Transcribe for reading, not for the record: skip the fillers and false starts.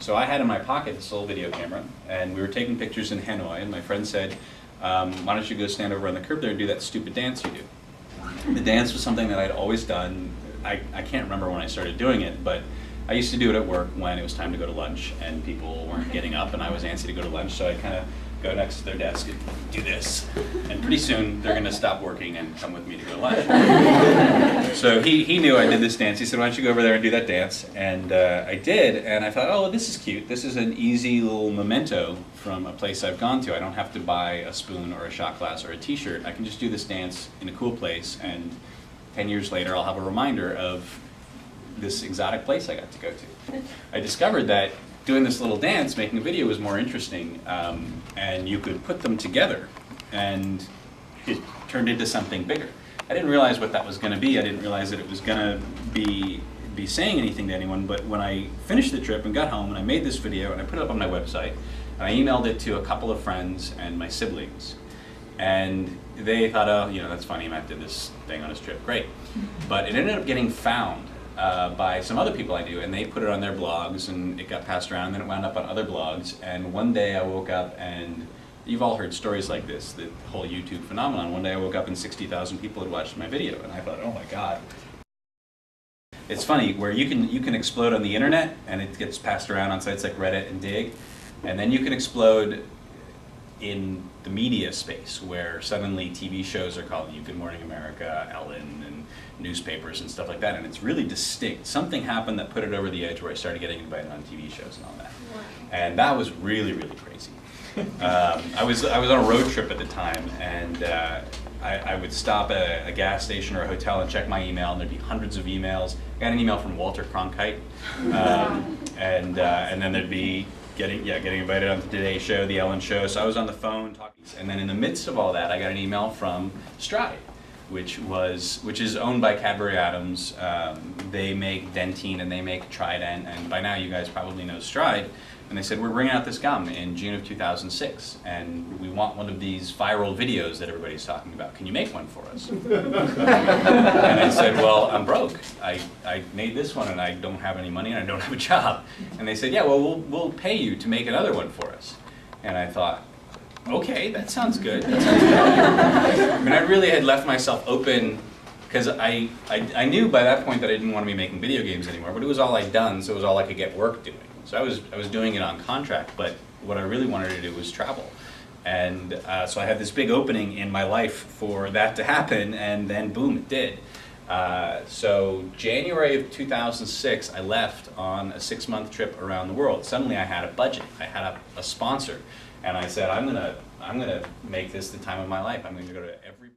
So I had in my pocket this little video camera, and we were taking pictures in Hanoi, and my friend said, why don't you go stand over on the curb there and do that stupid dance you do? The dance was something that I'd always done. I can't remember when I started doing it, but I used to do it at work when it was time to go to lunch and people weren't getting up and I was antsy to go to lunch, so I'd kind of go next to their desk and do this. And pretty soon they're going to stop working and come with me to go to lunch. So he knew I did this dance. He said, why don't you go over there and do that dance? And I did, and I thought, oh, this is cute. This is an easy little memento from a place I've gone to. I don't have to buy a spoon or a shot glass or a t-shirt. I can just do this dance in a cool place, and 10 years later I'll have a reminder of this exotic place I got to go to. I discovered that doing this little dance, making a video was more interesting, and you could put them together, and it turned into something bigger. I didn't realize what that was going to be. I didn't realize that it was going to be saying anything to anyone, but when I finished the trip and got home and I made this video and I put it up on my website, and I emailed it to a couple of friends and my siblings, and they thought, oh, you know, that's funny, Matt did this thing on his trip, great. But it ended up getting found by some other people I knew, and they put it on their blogs, and it got passed around, and then it wound up on other blogs. And one day I woke up, and you've all heard stories like this, the whole YouTube phenomenon. One day I woke up and 60,000 people had watched my video, and I thought, oh my God. It's funny, where you can explode on the internet, and it gets passed around on sites like Reddit and Dig, and then you can explode in the media space, where suddenly TV shows are calling you Good Morning America, Ellen, and newspapers and stuff like that, and it's really distinct. Something happened that put it over the edge where I started getting invited on TV shows and all that. Wow. And that was really, really crazy. I was on a road trip at the time, and I would stop at a gas station or a hotel and check my email, and there'd be hundreds of emails. I got an email from Walter Cronkite, and then there'd be getting invited on the Today Show, the Ellen Show. So I was on the phone talking, and then in the midst of all that, I got an email from Stride, which is owned by Cadbury Adams. They make Dentyne and they make Trident, and by now you guys probably know Stride. And they said, we're bringing out this gum in June of 2006, and we want one of these viral videos that everybody's talking about. Can you make one for us? And I said, well, I'm broke. I made this one and I don't have any money and I don't have a job. And they said, yeah, well, we'll pay you to make another one for us. And I thought, okay, that sounds good. That sounds good. I mean, I really had left myself open, because I knew by that point that I didn't want to be making video games anymore, but it was all I'd done, so it was all I could get work doing. So I was doing it on contract, but what I really wanted to do was travel. And so I had this big opening in my life for that to happen, and then boom, it did. So January of 2006, I left on a 6-month trip around the world. Suddenly I had a budget, I had a sponsor, and I said, I'm gonna make this the time of my life. I'm gonna go to every